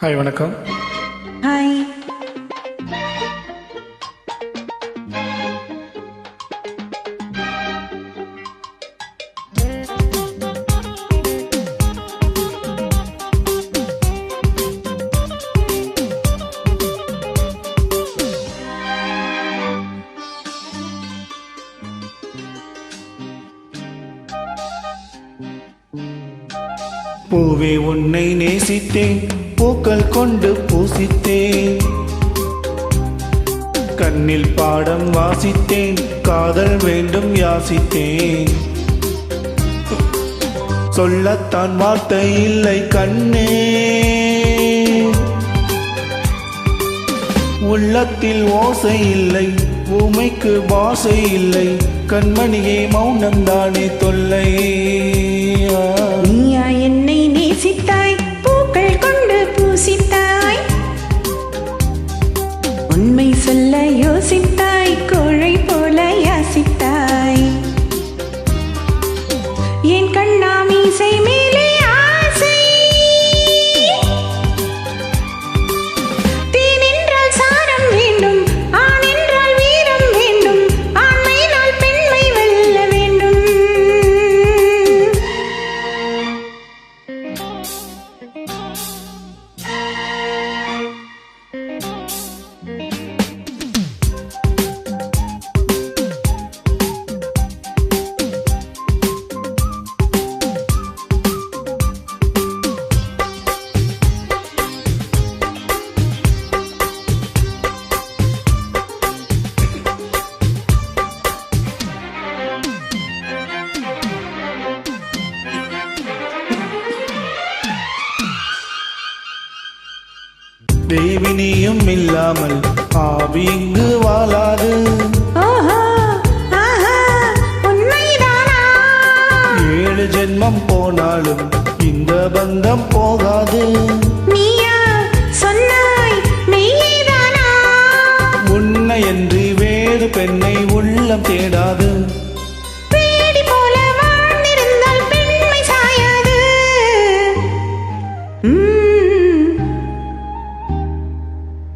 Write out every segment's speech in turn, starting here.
Hi வணக்கம். Hi. பூவே உன்னை நேசித்தேன், பூக்கள் கொண்டு பூசித்தேன், கண்ணில் பாடம் வாசித்தேன், காதல் வேண்டும் யாசித்தேன். சொல்லத்தான் வார்த்தை இல்லை கண்ணே, உள்ளத்தில் ஓசை இல்லை, ஊமைக்கு பாசை இல்லை, கண்மணியே மௌனம்தானே தொல்லை. நீயா என்னை நேசித்தாய், பூக்கள் கொண்டு பூசித்தாய், உண்மை சொல்ல யோசித்தாய், கோழை போல யாசித்தாய். என் கண்ணா மீசை மேலே ஆசை, தேன் என்றால் சாரம் வேண்டும், ஆண் என்றால் வீரம் வேண்டும், ஆண்மையினால் பெண்மை வெல்ல வேண்டும். தேவினியும் இல்லாமல் ஆவி இங்கு வாழாது. ஏழு ஜென்மம் போனாலும் இந்த பந்தம் போகாது. நீயா சொன்னாய் மெய்யேதானா? உன்னை என்று வேறு பெண்ணை உள்ளம் தேடாது. பேடி போல வாழ்ந்திருந்தால் பெண்மை சாயாது.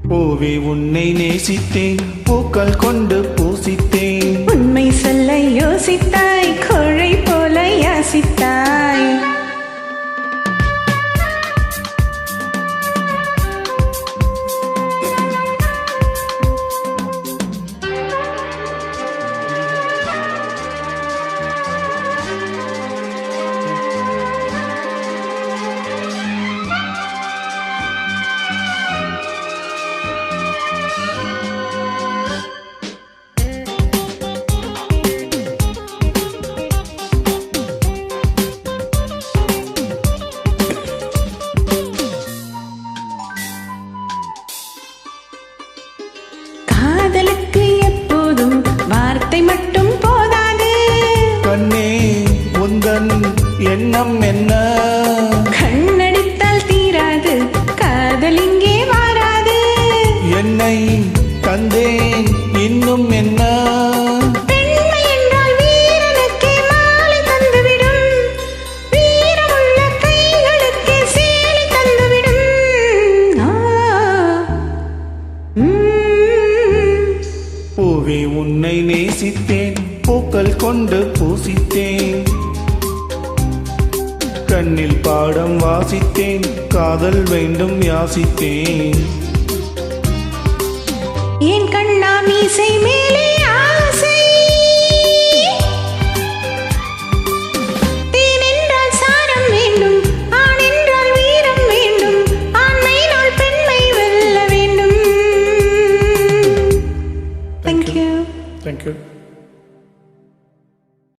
பூவே உன்னை நேசித்தேன், பூக்கள் கொண்டு பூசித்தேன், உண்மை சொல்ல யோசித்தாய், கோழை போல யாசித்தாய். காதலுக்கு எப்போதும் வார்த்தை மட்டும் போதாது. கண்ணே உந்தன் எண்ணம் என்ன? கண்ணடித்தால் தீராது, காதல் இங்கே வாராது. என்னை தந்தேன் இன்னும் என்ன? பெண்மை என்றால் வீரனுக்கே மாலை தந்துவிடும், வீரமுள்ள கைகளுக்கே சேலை தந்துவிடும். பூவே உன்னை நேசித்தேன், பூக்கள் கொண்டு பூசித்தேன், கண்ணில் பாடம் வாசித்தேன், காதல் வேண்டும் யாசித்தேன். என் கண்ணா மீசை மேலே